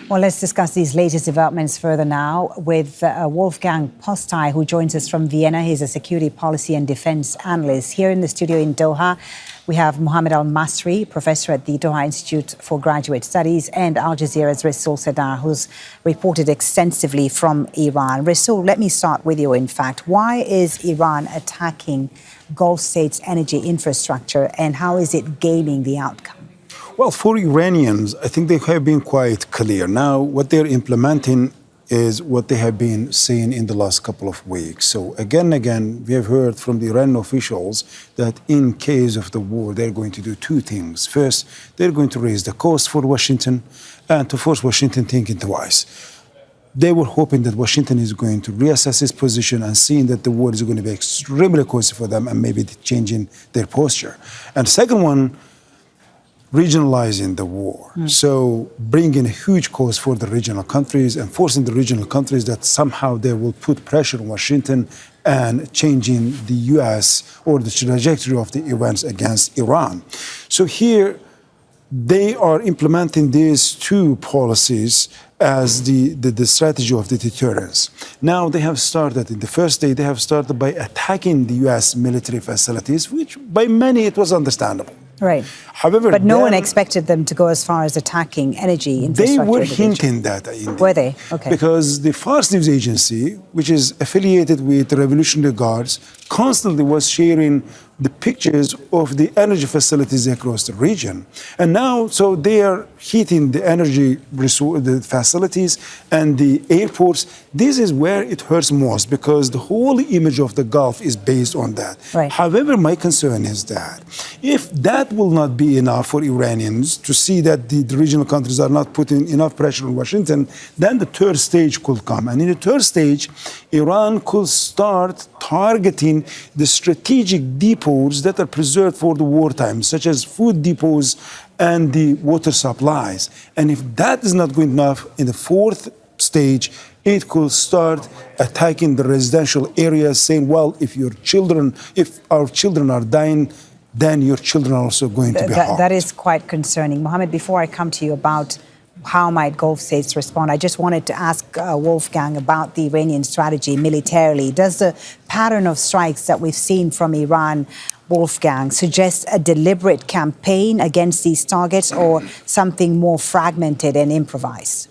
Well, let's discuss these latest developments further now with Wolfgang Pustai, who joins us from Vienna. He's a security policy and defense analyst. Here in the studio in Doha, we have Mohammed Al-Masri, professor at the Doha Institute for Graduate Studies, and Al Jazeera's Resul Serdar, who's reported extensively from Iran. Resul, let me start with you, in fact. Why is Iran attacking Gulf states' energy infrastructure, and how is it gaining the outcome? Well, for Iranians, I think they have been quite clear. Now, what they're implementing is what they have been saying in the last couple of weeks. So again and again, we have heard from the Iranian officials that in case of the war, they're going to do two things. First, they're going to raise the cost for Washington and to force Washington thinking twice. They were hoping that Washington is going to reassess its position and seeing that the war is going to be extremely costly for them and maybe changing their posture. And second one, regionalising the war. So bringing a huge cost for the regional countries and forcing the regional countries that somehow they will put pressure on Washington and changing the U.S. or the trajectory of the events against Iran. So here they are implementing these two policies as the strategy of the deterrence. Now they have started, in the first day, they have started by attacking the U.S. military facilities, which by many it was understandable. Right. However, but no one expected them to go as far as attacking energy infrastructure. They were hinting that. Were they? Okay. Because the Fars News Agency, which is affiliated with the Revolutionary Guards, constantly was sharing the pictures of the energy facilities across the region. And now, so they are heating the energy the facilities and the airports. This is where it hurts most because the whole image of the Gulf is based on that. Right. However, my concern is that if that will not be enough for Iranians to see that the regional countries are not putting enough pressure on Washington, then the third stage could come. And in the third stage, Iran could start targeting the strategic depots that are preserved for the wartime, such as food depots and the water supplies. And if that is not good enough, in the fourth stage, it could start attacking the residential areas, saying, well, if our children are dying, then your children are also going to be harmed. That is quite concerning. Mohammed, before I come to you about how might Gulf states respond, I just wanted to ask Wolfgang about the Iranian strategy militarily. Does the pattern of strikes that we've seen from Iran, Wolfgang, suggest a deliberate campaign against these targets or something more fragmented and improvised?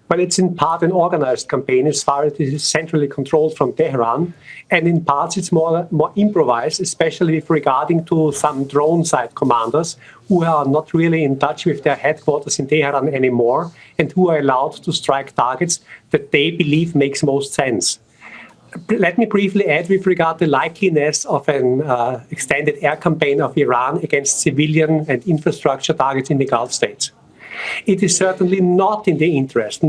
Well, it's in part an organized campaign as far as it is centrally controlled from Tehran, and in parts it's more improvised, especially regarding to some drone site commanders who are not really in touch with their headquarters in Tehran anymore and who are allowed to strike targets that they believe makes most sense. Let me briefly add with regard to the likeliness of an extended air campaign of Iran against civilian and infrastructure targets in the Gulf states. It is certainly not in the interest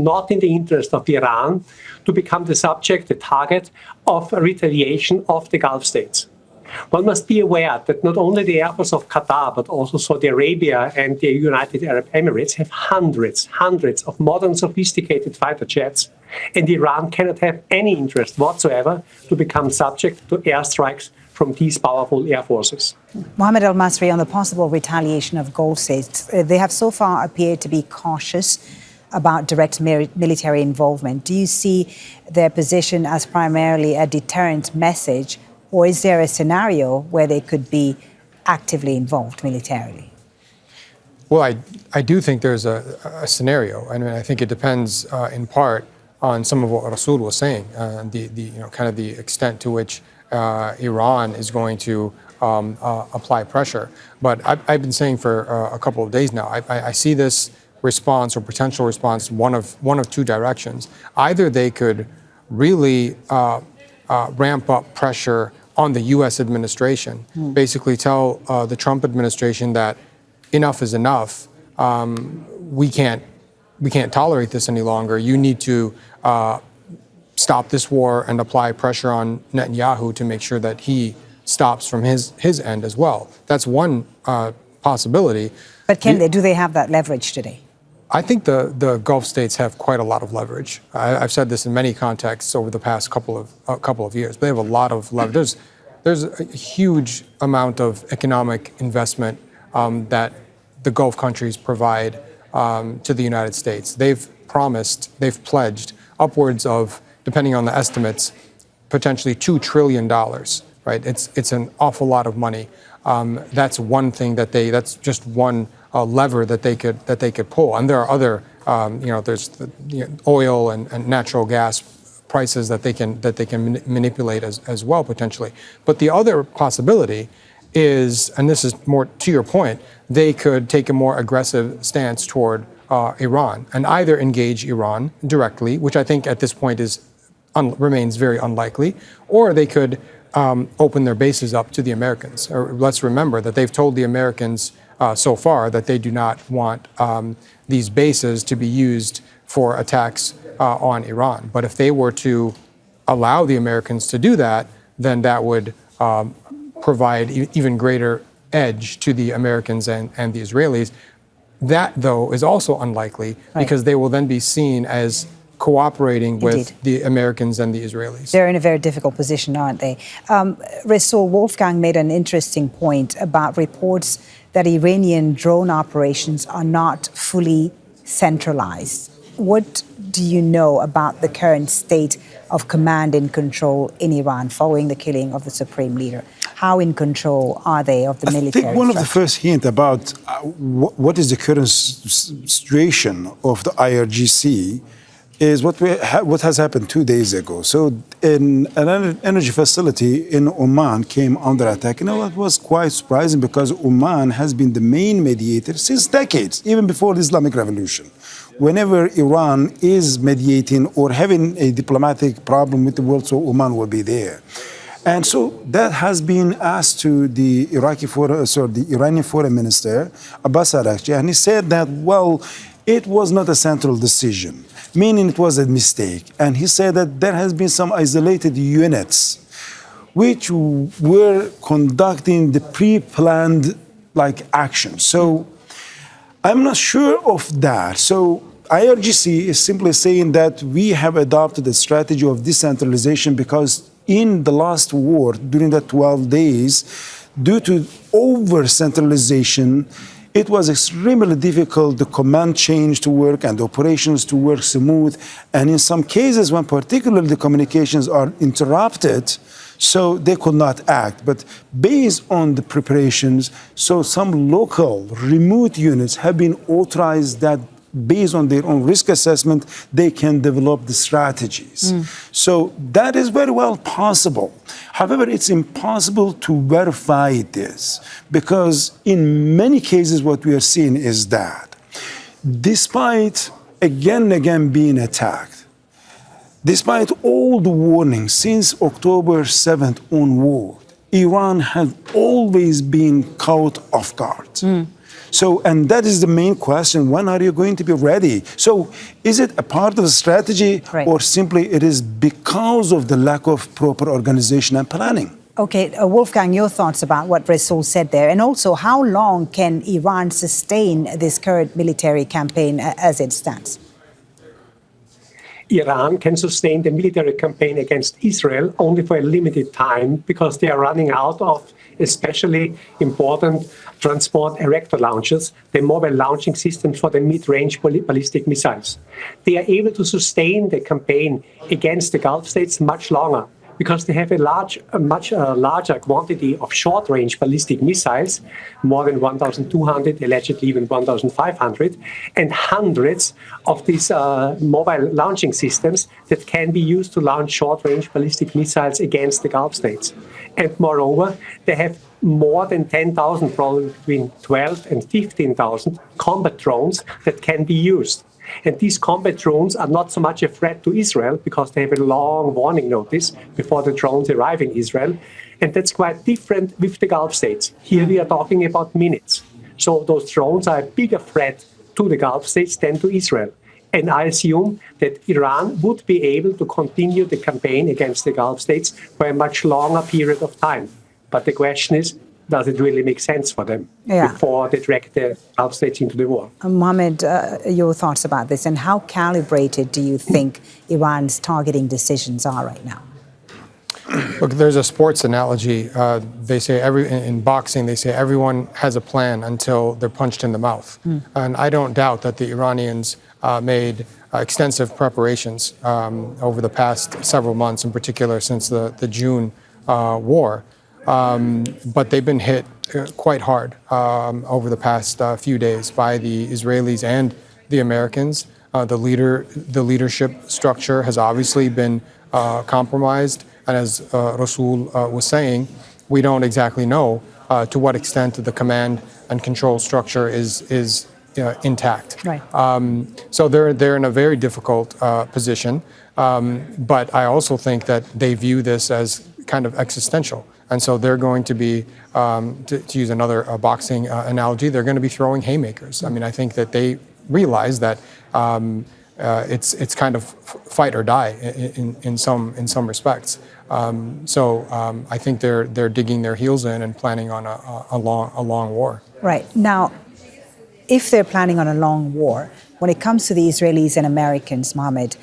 of Iran to become the subject, the target of retaliation of the Gulf states. One must be aware that not only the airports of Qatar, but also Saudi Arabia and the United Arab Emirates have hundreds of modern sophisticated fighter jets, and Iran cannot have any interest whatsoever to become subject to airstrikes from these powerful air forces. Mohammed Al-Masri, on the possible retaliation of Gulf states, they have so far appeared to be cautious about direct military involvement. Do you see their position as primarily a deterrent message, or is there a scenario where they could be actively involved militarily? Well, I do think there's a scenario. I mean, I think it depends in part on some of what Resul was saying, kind of the extent to which Iran is going to apply pressure. But I've been saying for a couple of days now, I see this response or potential response one of two directions. Either they could really ramp up pressure on the U.S. administration, basically tell the Trump administration that enough is enough. We can't tolerate this any longer. You need to stop this war and apply pressure on Netanyahu to make sure that he stops from his end as well. That's one possibility. But do they have that leverage today? I think the Gulf states have quite a lot of leverage. I've said this in many contexts over the past couple of years. They have a lot of leverage. There's a huge amount of economic investment that the Gulf countries provide to the United States. They've pledged upwards of, depending on the estimates, potentially $2 trillion, right? It's an awful lot of money. That's one thing that's just one lever that they could pull. And there are other, there's the oil and natural gas prices that they can manipulate as well potentially. But the other possibility is, and this is more to your point, they could take a more aggressive stance toward Iran and either engage Iran directly, which I think at this point remains very unlikely, or they could open their bases up to the Americans. Or let's remember that they've told the Americans so far that they do not want these bases to be used for attacks on Iran. But if they were to allow the Americans to do that, then that would provide even greater edge to the Americans and the Israelis. That, though, is also unlikely because they will then be seen as cooperating with the Americans and the Israelis. They're in a very difficult position, aren't they? Resul, Wolfgang made an interesting point about reports that Iranian drone operations are not fully centralized. What do you know about the current state of command and control in Iran following the killing of the supreme leader? How in control are they of the military? I think one of the first hints about what is the current situation of the IRGC is what has happened 2 days ago. So an energy facility in Oman came under attack. It was quite surprising because Oman has been the main mediator since decades, even before the Islamic Revolution. Whenever Iran is mediating or having a diplomatic problem with the world, so Oman will be there. And so that has been asked to the Iranian foreign minister, Abbas Araghchi, and he said that, well, it was not a central decision, meaning it was a mistake. And he said that there has been some isolated units which were conducting the pre-planned action. So I'm not sure of that. So IRGC is simply saying that we have adopted a strategy of decentralization because in the last war, during the 12 days, due to over-centralization, it was extremely difficult, the command change to work and the operations to work smooth. And in some cases, when particularly the communications are interrupted, so they could not act. But based on the preparations, so some local remote units have been authorized that based on their own risk assessment, they can develop the strategies. So that is very well possible. However, it's impossible to verify this because in many cases what we are seeing is that despite again and again being attacked, despite all the warnings since October 7th onward, Iran has always been caught off guard. So, and that is the main question, when are you going to be ready? So, is it a part of the strategy or simply it is because of the lack of proper organization and planning? Okay, Wolfgang, your thoughts about what Resul said there, and also how long can Iran sustain this current military campaign as it stands? Iran can sustain the military campaign against Israel only for a limited time because they are running out of especially important transport erector launchers, the mobile launching systems for the mid-range ballistic missiles. They are able to sustain the campaign against the Gulf states much longer because they have a much larger quantity of short-range ballistic missiles, more than 1,200, allegedly even 1,500, and hundreds of these mobile launching systems that can be used to launch short-range ballistic missiles against the Gulf states. And moreover, they have more than 10,000, probably between 12 and 15,000 combat drones that can be used. And these combat drones are not so much a threat to Israel because they have a long warning notice before the drones arrive in Israel. And that's quite different with the Gulf states. Here we are talking about minutes. So those drones are a bigger threat to the Gulf states than to Israel. And I assume that Iran would be able to continue the campaign against the Gulf states for a much longer period of time. But the question is, does it really make sense for them before they drag the Gulf states into the war? Mohammed, your thoughts about this, and how calibrated do you think Iran's targeting decisions are right now? Look, there's a sports analogy. They say in boxing, they say everyone has a plan until they're punched in the mouth. And I don't doubt that the Iranians made extensive preparations over the past several months, in particular since the June war. But they've been hit quite hard over the past few days by the Israelis and the Americans. The leadership structure has obviously been compromised. And as Resul was saying, we don't exactly know to what extent the command and control structure is intact. Right. So they're in a very difficult position. But I also think that they view this as kind of existential. And so they're going to be, to use another boxing analogy, they're going to be throwing haymakers. I mean, I think that they realize that it's kind of fight or die in some respects. So I think they're digging their heels in and planning on a long war. Right. Now, if they're planning on a long war, when it comes to the Israelis and Americans, Mohammed,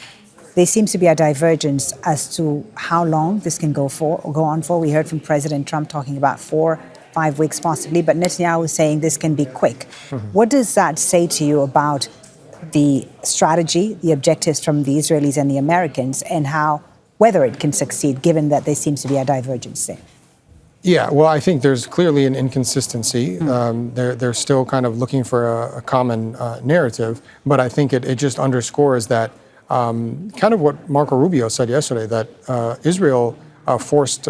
there seems to be a divergence as to how long this can go on for. We heard from President Trump talking about 4-5 weeks possibly, but Netanyahu is saying this can be quick. What does that say to you about the strategy, the objectives from the Israelis and the Americans, and whether it can succeed, given that there seems to be a divergence there? Yeah, well, I think there's clearly an inconsistency. They're still kind of looking for a common narrative, but I think it just underscores that kind of what Marco Rubio said yesterday, that Israel forced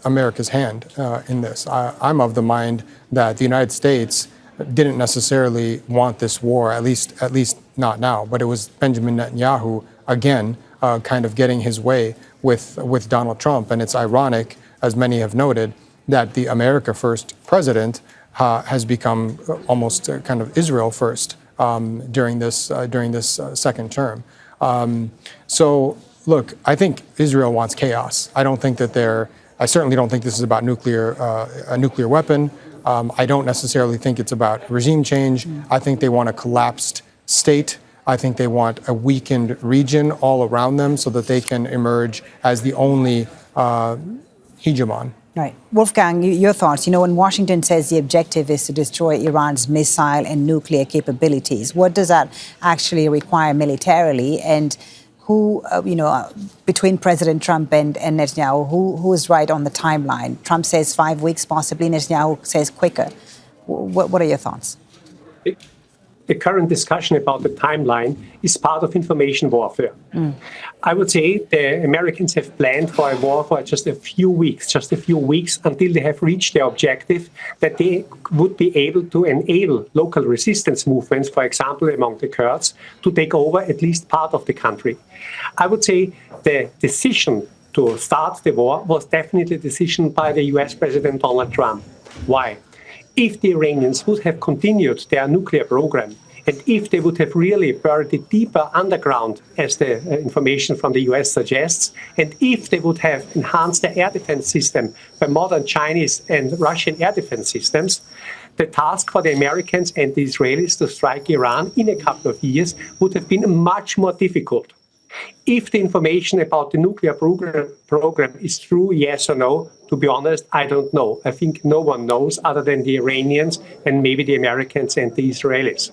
America's hand in this. I'm of the mind that the United States didn't necessarily want this war, at least not now, but it was Benjamin Netanyahu, again, kind of getting his way with Donald Trump. And it's ironic, as many have noted, that the America First president has become almost kind of Israel First during this second term. So, look, I think Israel wants chaos. I certainly don't think this is about a nuclear weapon. I don't necessarily think it's about regime change. I think they want a collapsed state. I think they want a weakened region all around them so that they can emerge as the only hegemon. Right. Wolfgang, your thoughts. You know, when Washington says the objective is to destroy Iran's missile and nuclear capabilities, what does that actually require militarily? And who, between President Trump and Netanyahu, who is right on the timeline? Trump says 5 weeks possibly, Netanyahu says quicker. What are your thoughts? The current discussion about the timeline is part of information warfare. I would say the Americans have planned for a war for just a few weeks until they have reached their objective, that they would be able to enable local resistance movements, for example, among the Kurds, to take over at least part of the country. I would say the decision to start the war was definitely a decision by the US President Donald Trump. Why? If the Iranians would have continued their nuclear program, and if they would have really buried it deeper underground, as the information from the US suggests, and if they would have enhanced their air defense system by modern Chinese and Russian air defense systems, the task for the Americans and the Israelis to strike Iran in a couple of years would have been much more difficult. If the information about the nuclear program is true, yes or no, to be honest, I don't know. I think no one knows other than the Iranians and maybe the Americans and the Israelis.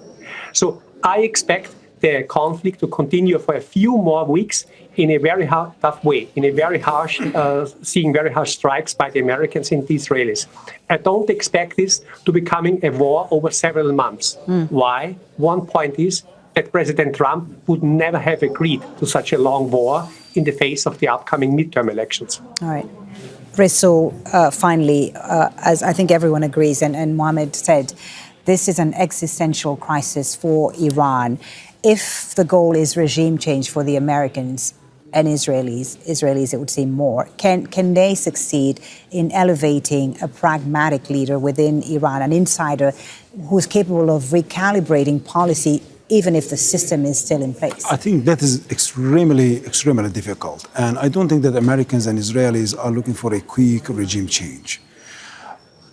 So I expect the conflict to continue for a few more weeks in a very tough way, in a very harsh, seeing very harsh strikes by the Americans and the Israelis. I don't expect this to becoming a war over several months. Why? One point is that President Trump would never have agreed to such a long war in the face of the upcoming midterm elections. All right. Resul, finally, as I think everyone agrees, and Mohammed said, this is an existential crisis for Iran. If the goal is regime change for the Americans and Israelis, it would seem more, can they succeed in elevating a pragmatic leader within Iran, an insider who's capable of recalibrating policy even if the system is still in place? I think that is extremely difficult. And I don't think that Americans and Israelis are looking for a quick regime change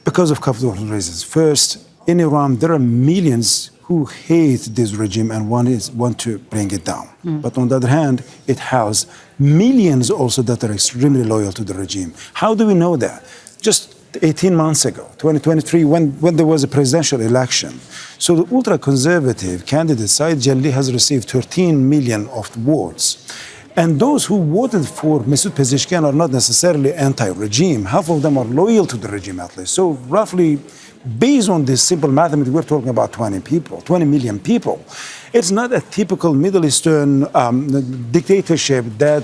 because of a couple of reasons. First, in Iran, there are millions who hate this regime and want to bring it down. But on the other hand, it has millions also that are extremely loyal to the regime. How do we know that? Just 18 months ago, 2023, when there was a presidential election. So the ultra-conservative candidate, Saeed Jalli, has received 13 million of votes. And those who voted for Masoud Pezeshkian are not necessarily anti-regime. Half of them are loyal to the regime, at least. So roughly, based on this simple mathematics, we're talking about 20 million people. It's not a typical Middle Eastern dictatorship that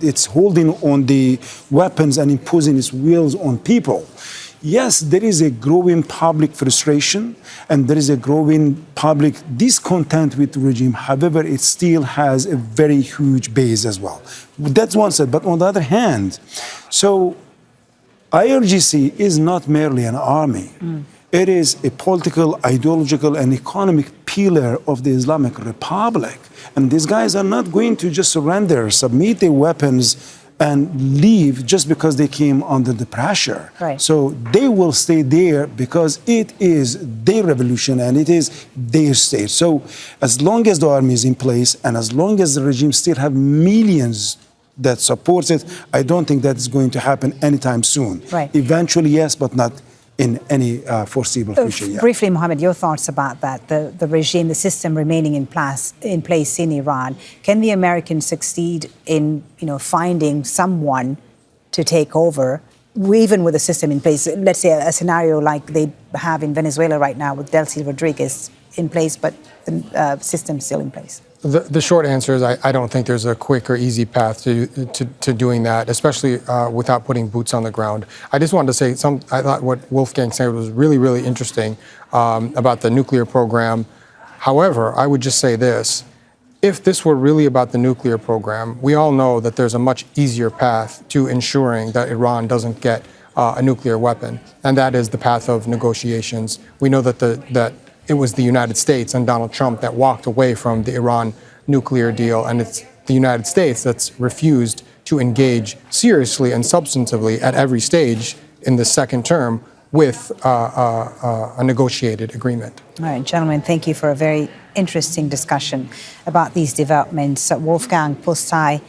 it's holding on the weapons and imposing its wills on people. Yes, there is a growing public frustration and there is a growing public discontent with the regime. However, it still has a very huge base as well. That's one side. But on the other hand, so IRGC is not merely an army. It is a political, ideological, and economic pillar of the Islamic Republic. And these guys are not going to just surrender, submit their weapons, and leave just because they came under the pressure. Right. So they will stay there because it is their revolution and it is their state. So as long as the army is in place and as long as the regime still have millions that supports it, I don't think that's going to happen anytime soon. Right. Eventually, yes, but not in any foreseeable future yet. Briefly, Mohammed, your thoughts about that, the regime, the system remaining in place in Iran. Can the Americans succeed in finding someone to take over, even with a system in place? Let's say a scenario like they have in Venezuela right now with Delcy Rodriguez in place, but the system still in place. The short answer is I don't think there's a quick or easy path to doing that, especially without putting boots on the ground. I just wanted to say I thought what Wolfgang said was really, really interesting about the nuclear program. However, I would just say this. If this were really about the nuclear program, we all know that there's a much easier path to ensuring that Iran doesn't get a nuclear weapon, and that is the path of negotiations. We know that it was the United States and Donald Trump that walked away from the Iran nuclear deal, and it's the United States that's refused to engage seriously and substantively at every stage in the second term with a negotiated agreement. All right, gentlemen, thank you for a very interesting discussion about these developments. Wolfgang Pustai,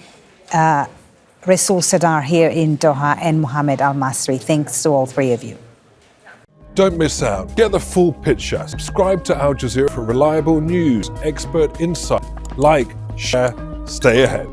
Resul Serdar here in Doha, and Mohammed Al-Masri. Thanks to all three of you. Don't miss out. Get the full picture. Subscribe to Al Jazeera for reliable news, expert insight. Like, share, stay ahead.